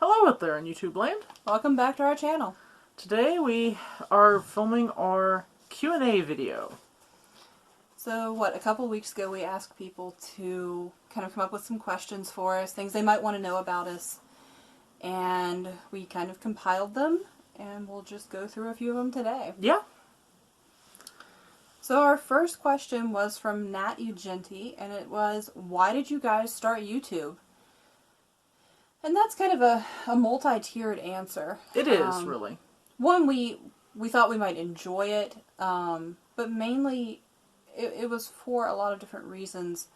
Hello out there in YouTube land. Welcome back to our channel. Today we are filming our Q&A video. So a couple weeks ago we asked people to kind of come up with some questions for us, things they might want to know about us. And we kind of compiled them, and we'll just go through a few of them today. Yeah. So our first question was from Nat Ugenti, and it was, why did you guys start YouTube? And that's kind of a multi-tiered answer. It is, really. One, we thought we might enjoy it, but mainly it was for a lot of different reasons.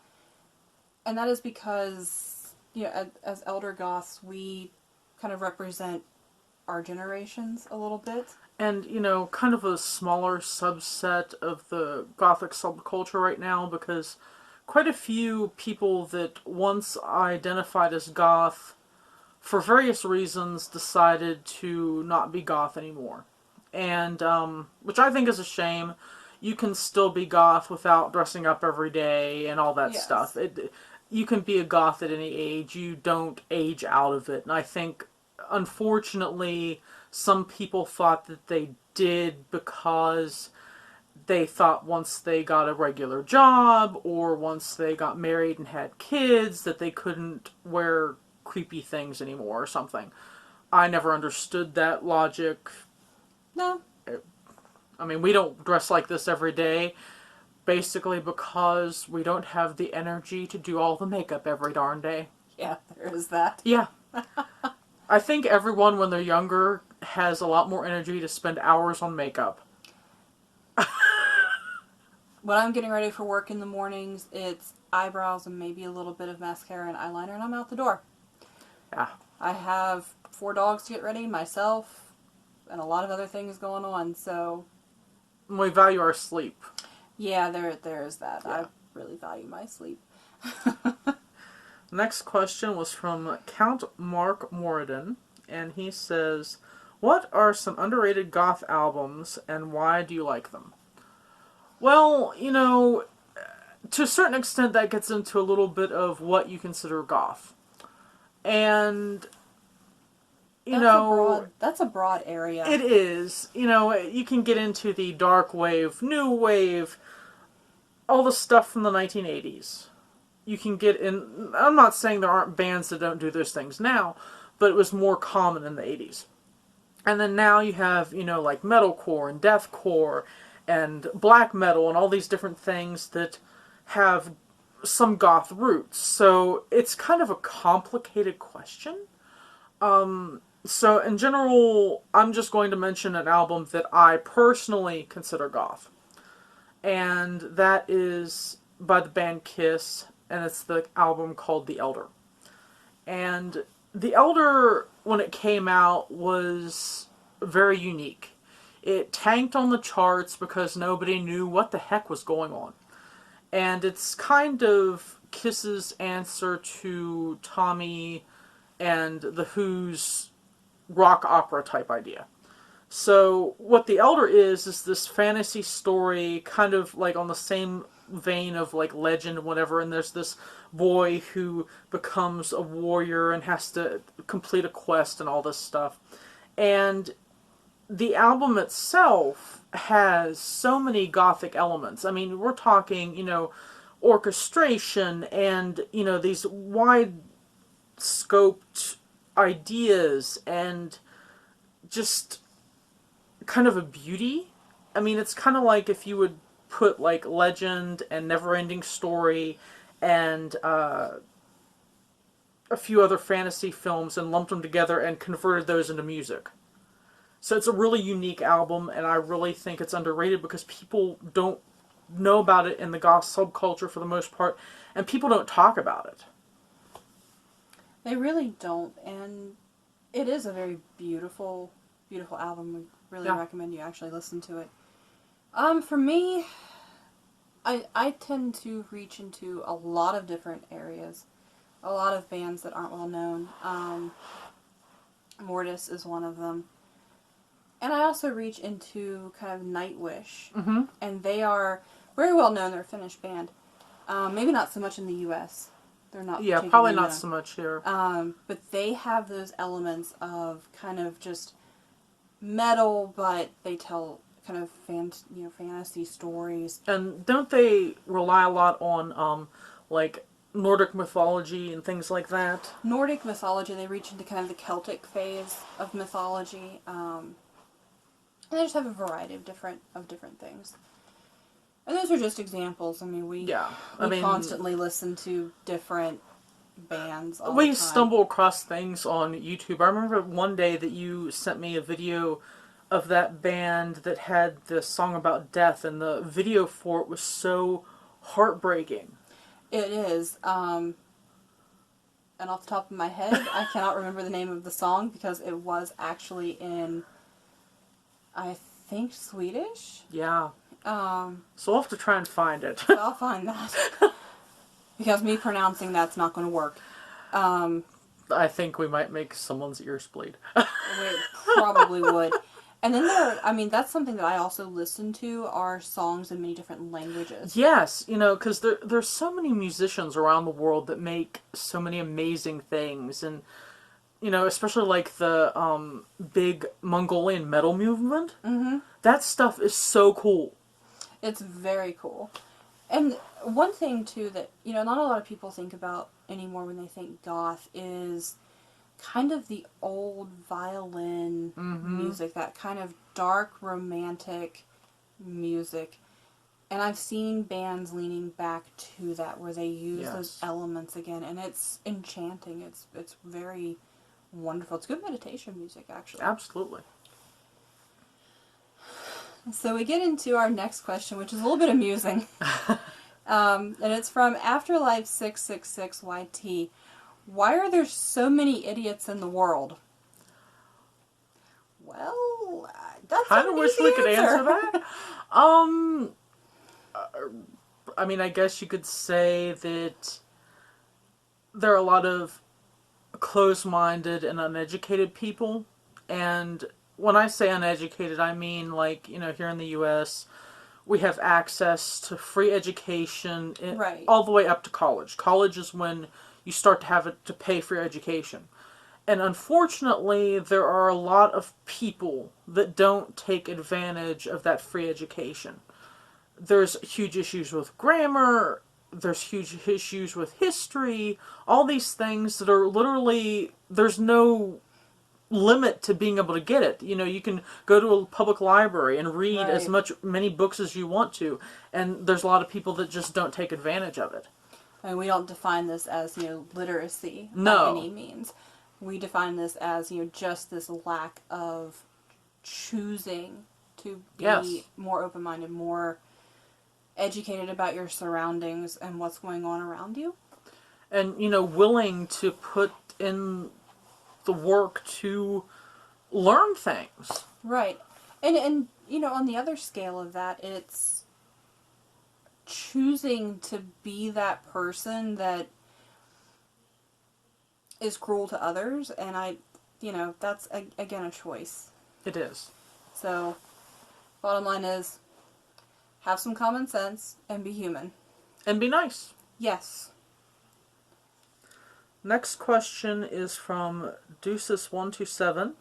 And that is because, you know, as elder goths, we kind of represent our generations a little bit. And, you know, kind of a smaller subset of the gothic subculture right now, because quite a few people that once identified as goth, for various reasons, decided to not be goth anymore. And, which I think is a shame. You can still be goth without dressing up every day and all that stuff. You can be a goth at any age. You don't age out of it. And I think, unfortunately, some people thought that they did because they thought once they got a regular job or once they got married and had kids that they couldn't wear creepy things anymore or something. I never understood that logic. No. I mean, we don't dress like this every day, basically because we don't have the energy to do all the makeup every darn day. Yeah, there is that. Yeah. I think everyone, when they're younger, has a lot more energy to spend hours on makeup. When I'm getting ready for work in the mornings, it's eyebrows and maybe a little bit of mascara and eyeliner, and I'm out the door. Yeah. I have 4 dogs to get ready, myself, and a lot of other things going on, so... We value our sleep. Yeah, there is that. Yeah. I really value my sleep. Next question was from Count Mark Moradin, and he says, what are some underrated goth albums, and why do you like them? Well, you know, to a certain extent that gets into a little bit of what you consider goth. And, That's a broad area. It is. You know, you can get into the dark wave, new wave, all the stuff from the 1980s. You can get in... I'm not saying there aren't bands that don't do those things now, but it was more common in the 80s. And then now you have, you know, like metalcore and deathcore and black metal and all these different things that have some goth roots. So it's kind of a complicated question. So in general, I'm just going to mention an album that I personally consider goth. And that is by the band Kiss, and it's the album called The Elder. And The Elder, when it came out, was very unique. It tanked on the charts because nobody knew what the heck was going on. And it's kind of Kiss's answer to Tommy and The Who's rock opera type idea. So what The Elder is this fantasy story, kind of like on the same vein of like legend and whatever, and there's this boy who becomes a warrior and has to complete a quest and all this stuff. And the album itself has so many gothic elements. I mean, we're talking, you know, orchestration and, you know, these wide-scoped ideas and just kind of a beauty. I mean, it's kind of like if you would put, like, Legend and Neverending Story and a few other fantasy films and lumped them together and converted those into music. So it's a really unique album, and I really think it's underrated because people don't know about it in the goth subculture for the most part, and people don't talk about it. They really don't, and it is a very beautiful, beautiful album. We really recommend you actually listen to it. For me, I tend to reach into a lot of different areas. A lot of bands that aren't well known. Mortis is one of them. And I also reach into kind of Nightwish. Mm-hmm. And they are very well known. They're a Finnish band. Maybe not so much in the U.S. They're not Yeah, probably particularly not known. so much here. But they have those elements of kind of just metal, but they tell kind of fantasy stories. And don't they rely a lot on like Nordic mythology and things like that? Nordic mythology, they reach into kind of the Celtic phase of mythology. And they just have a variety of different things. And those are just examples. I mean, we constantly listen to different bands all the time. We stumble across things on YouTube. I remember one day that you sent me a video of that band that had this song about death, and the video for it was so heartbreaking. It is. And off the top of my head, I cannot remember the name of the song because it was actually in, I think, Swedish. Yeah. So we'll have to try and find it. So I'll find that. Because me pronouncing that's not going to work. I think we might make someone's ears bleed. It probably would. And then that's something that I also listen to are songs in many different languages. Yes, because there's so many musicians around the world that make so many amazing things. And, especially like the big Mongolian metal movement. Mm-hmm. That stuff is so cool. It's very cool. And one thing, too, that, not a lot of people think about anymore when they think goth is kind of the old violin music, that kind of dark, romantic music. And I've seen bands leaning back to that, where they use those elements again, and it's enchanting. It's very wonderful. It's good meditation music, actually. Absolutely. So we get into our next question, which is a little bit amusing. And it's from Afterlife666YT. Why are there so many idiots in the world? Well, that's kind of wish we could answer that. I mean, I guess you could say that there are a lot of closed-minded and uneducated people. And when I say uneducated, I mean, like, here in the U.S., we have access to free education all the way up to college. College is when you start to have to pay for your education. And unfortunately, there are a lot of people that don't take advantage of that free education. There's huge issues with grammar, there's huge issues with history, all these things that are literally, there's no limit to being able to get it. You can go to a public library and read many books as you want to, and there's a lot of people that just don't take advantage of it. And we don't define this as, literacy by any means. We define this as, just this lack of choosing to be more open-minded, more educated about your surroundings and what's going on around you. And, willing to put in the work to learn things. Right. And on the other scale of that, it's choosing to be that person that is cruel to others, and that's, again, a choice. It is. So, bottom line is, have some common sense and be human. And be nice. Yes. Next question is from Deuces127,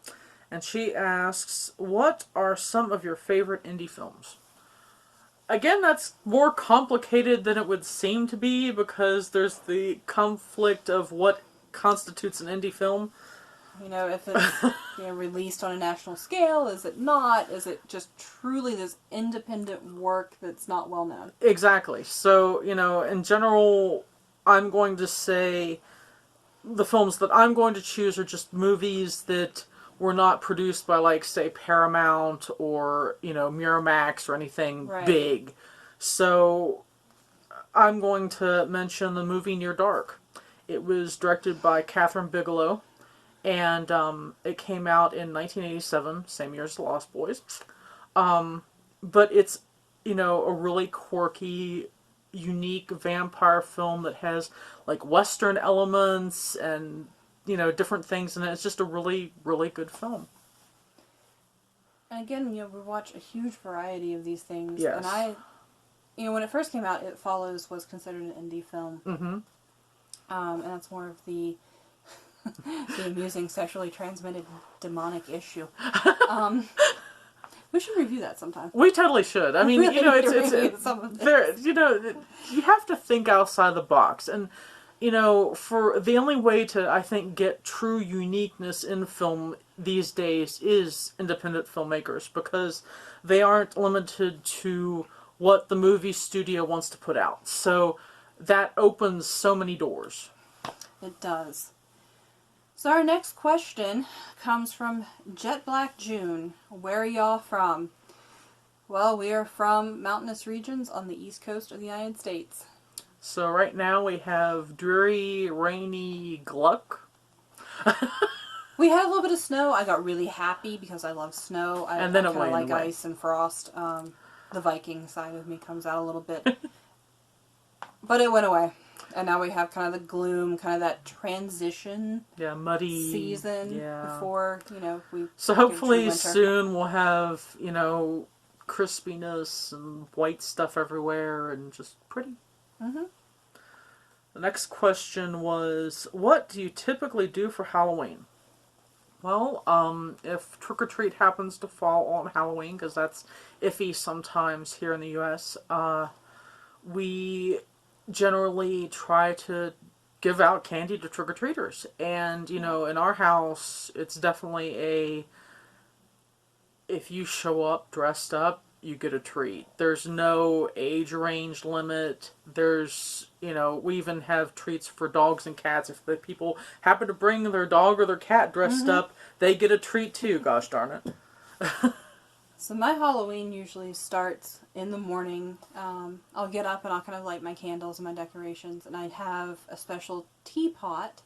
and she asks, what are some of your favorite indie films? Again, that's more complicated than it would seem to be, because there's the conflict of what constitutes an indie film. If it's released on a national scale, is it not? Is it just truly this independent work that's not well known? Exactly. So, in general, I'm going to say the films that I'm going to choose are just movies that were not produced by, like, say, Paramount or, Miramax or anything big. So, I'm going to mention the movie Near Dark. It was directed by Catherine Bigelow, and it came out in 1987, same year as The Lost Boys. But it's, a really quirky, unique vampire film that has, like, Western elements and, different things in it. It's just a really, really good film. And again, we watch a huge variety of these things. Yes. And when it first came out, It Follows was considered an indie film. Mm-hmm. And that's more of the the amusing sexually transmitted demonic issue. We should review that sometime. We totally should. I mean, Really you know, review some of this. there. You know, you have to think outside the box, and you know, for the only way to, I think, get true uniqueness in film these days is independent filmmakers, because they aren't limited to what the movie studio wants to put out. So that opens so many doors. It does. So our next question comes from Jet Black June. Where are y'all from? Well, we are from mountainous regions on the east coast of the United States. So right now we have dreary, rainy Gluck. We had a little bit of snow. I got really happy because I love snow. I And then it kind of went like away. ice and frost. The Viking side of me comes out a little bit. But it went away. And now we have kind of the gloom, kind of that transition Muddy season before, you know, we So get a true hopefully winter. soon we'll have, you know, crispiness and white stuff everywhere and just pretty. Mm-hmm. The next question was, what do you typically do for Halloween? Well, if Trick or Treat happens to fall on Halloween, because that's iffy sometimes here in the U.S., we generally try to give out candy to trick-or-treaters. And, you know, in our house, it's definitely if you show up dressed up, you get a treat. There's no age range limit. There's, you know, we even have treats for dogs and cats. If the people happen to bring their dog or their cat dressed up, they get a treat too, gosh darn it. So my Halloween usually starts in the morning. I'll get up and I'll kind of light my candles and my decorations, and I have a special teapot.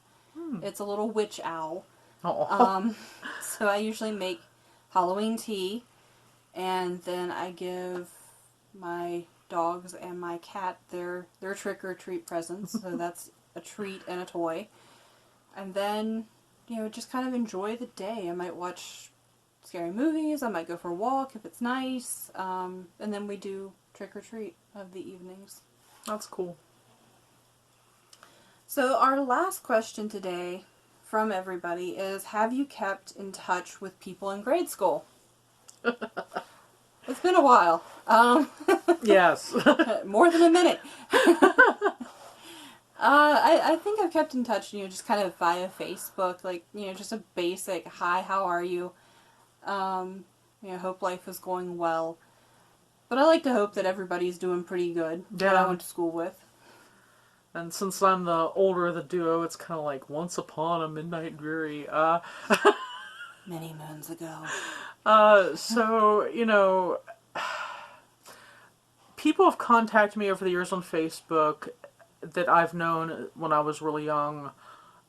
It's a little witch owl. So I usually make Halloween tea, and then I give my dogs and my cat their trick-or-treat presents. So that's a treat and a toy. And then, you know, just kind of enjoy the day. I might watch scary movies. I might go for a walk if it's nice. And then we do trick-or-treat of the evenings. That's cool. So our last question today from everybody is, have you kept in touch with people in grade school? It's been a while. Yes. More than a minute. I think I've kept in touch, you know, just kind of via Facebook, like, you know, just a basic, hi, how are you? You know, hope life is going well. But I like to hope that everybody's doing pretty good that I went to school with. And since I'm the older of the duo, it's kind of like Once Upon a Midnight Dreary. Many moons ago. So, you know, people have contacted me over the years on Facebook that I've known when I was really young,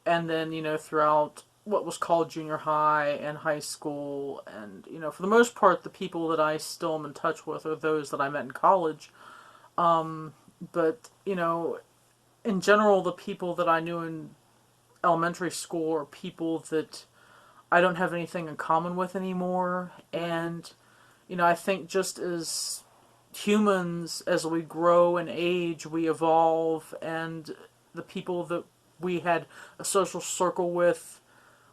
and then, you know, throughout what was called junior high and high school, and, you know, for the most part, the people that I still am in touch with are those that I met in college. But, you know, in general, the people that I knew in elementary school are people that I don't have anything in common with anymore. And, you know, I think just as humans, as we grow and age, we evolve, and the people that we had a social circle with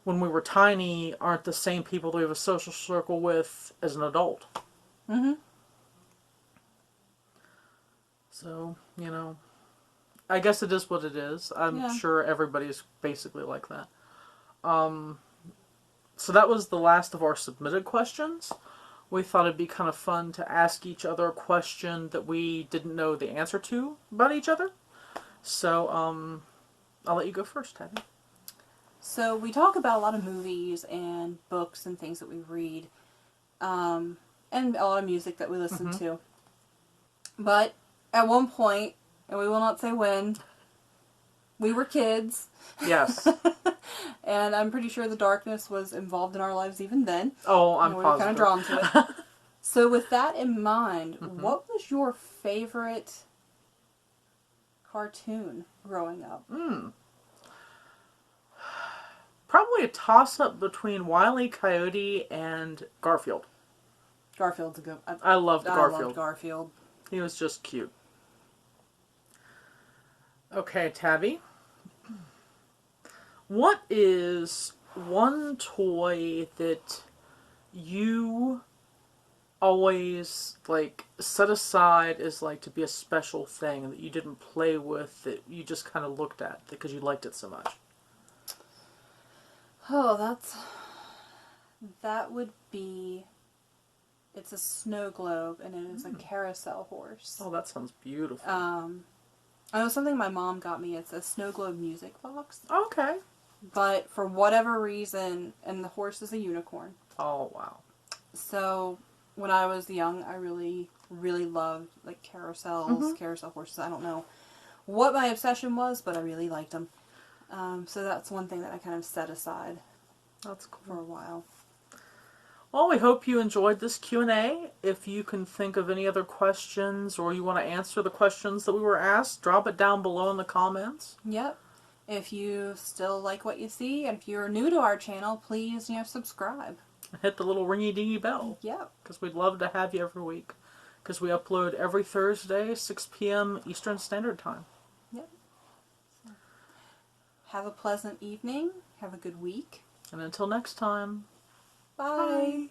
when we were tiny aren't the same people that we have a social circle with as an adult. Mm-hmm. So, you know, I guess it is what it is. I'm sure everybody's basically like that. So that was the last of our submitted questions. We thought it'd be kind of fun to ask each other a question that we didn't know the answer to about each other. So, I'll let you go first, Tabby. So we talk about a lot of movies and books and things that we read, and a lot of music that we listen to. But at one point, and we will not say when, we were kids. Yes. And I'm pretty sure the darkness was involved in our lives even then. Oh, I'm we positive. were kind of drawn to it. So with that in mind, what was your favorite cartoon growing up? Probably a toss-up between Wile E. Coyote and Garfield. Garfield's a good... I loved Garfield. I loved Garfield. He was just cute. Okay, Tabby. What is one toy that you always like set aside as like to be a special thing that you didn't play with, that you just kind of looked at because you liked it so much? Oh, that would be. It's a snow globe, and it is a carousel horse. Oh, that sounds beautiful. I know something my mom got me. It's a snow globe music box. Okay. But for whatever reason, and the horse is a unicorn. Oh, wow. So when I was young, I really, really loved like carousels, carousel horses. I don't know what my obsession was, but I really liked them. So that's one thing that I kind of set aside That's cool. for a while. Well, we hope you enjoyed this Q&A. If you can think of any other questions or you want to answer the questions that we were asked, drop it down below in the comments. Yep. If you still like what you see, and if you're new to our channel, please, subscribe. And hit the little ringy-dingy bell. Yep. Because we'd love to have you every week. Because we upload every Thursday, 6 p.m. Eastern Standard Time. Yep. So, have a pleasant evening. Have a good week. And until next time. Bye. Bye.